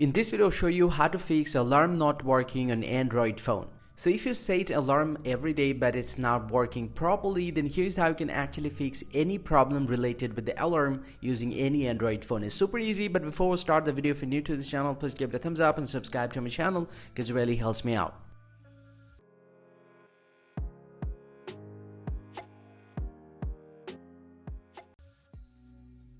In this video, I'll show you how to fix alarm not working on Android phone. So if you set alarm every day but it's not working properly, then here's how you can actually fix any problem related with the alarm using any Android phone. It's super easy, but before we start the video, if you're new to this channel, please give it a thumbs up and subscribe to my channel because it really helps me out.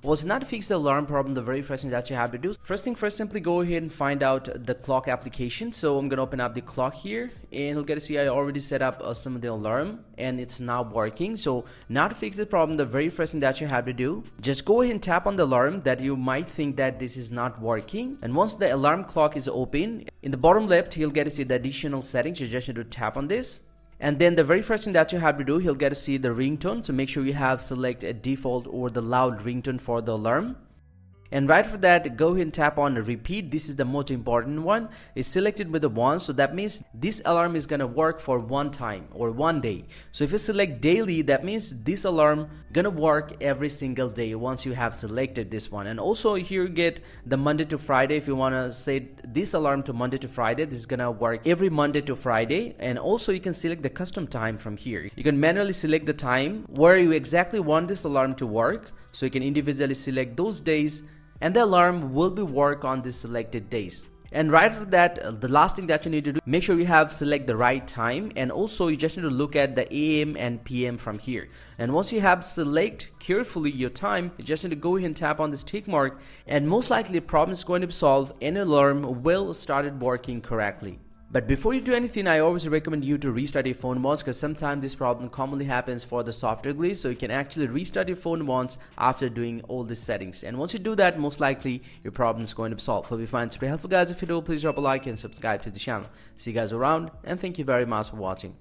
Was not to fix the alarm problem, the very first thing that you have to do. First thing first, simply go ahead and find out the clock application. So I'm gonna open up the clock here, and you'll get to see I already set up some of the alarm, and it's now working. So now to fix the problem, the very first thing that you have to do, just go ahead and tap on the alarm that you might think that this is not working. And once the alarm clock is open, in the bottom left, you'll get to see the additional settings. You just need to tap on this. And then the very first thing that you have to do, you'll get to see the ringtone. So make sure you have select a default or the loud ringtone for the alarm. And right after that, go ahead and tap on repeat. This is the most important one. It's selected with the 1, so that means this alarm is gonna work for one time or one day. So if you select daily, that means this alarm gonna work every single day once you have selected this one. And also here you get the Monday to Friday. If you wanna set this alarm to Monday to Friday, this is gonna work every Monday to Friday. And also you can select the custom time from here. You can manually select the time where you exactly want this alarm to work. So you can individually select those days, and the alarm will be work on the selected days. And right after that, the last thing that you need to do, make sure you have select the right time, and also you just need to look at the AM and PM from here. And once you have select carefully your time, you just need to go ahead and tap on this tick mark, and most likely the problem is going to be solved and alarm will started working correctly. But before you do anything, I always recommend you to restart your phone once, because sometimes this problem commonly happens for the software glitch. So you can actually restart your phone once after doing all these settings. And once you do that, most likely your problem is going to be solved. Hope you find it very helpful, guys. If you do, please drop a like and subscribe to the channel. See you guys around, and thank you very much for watching.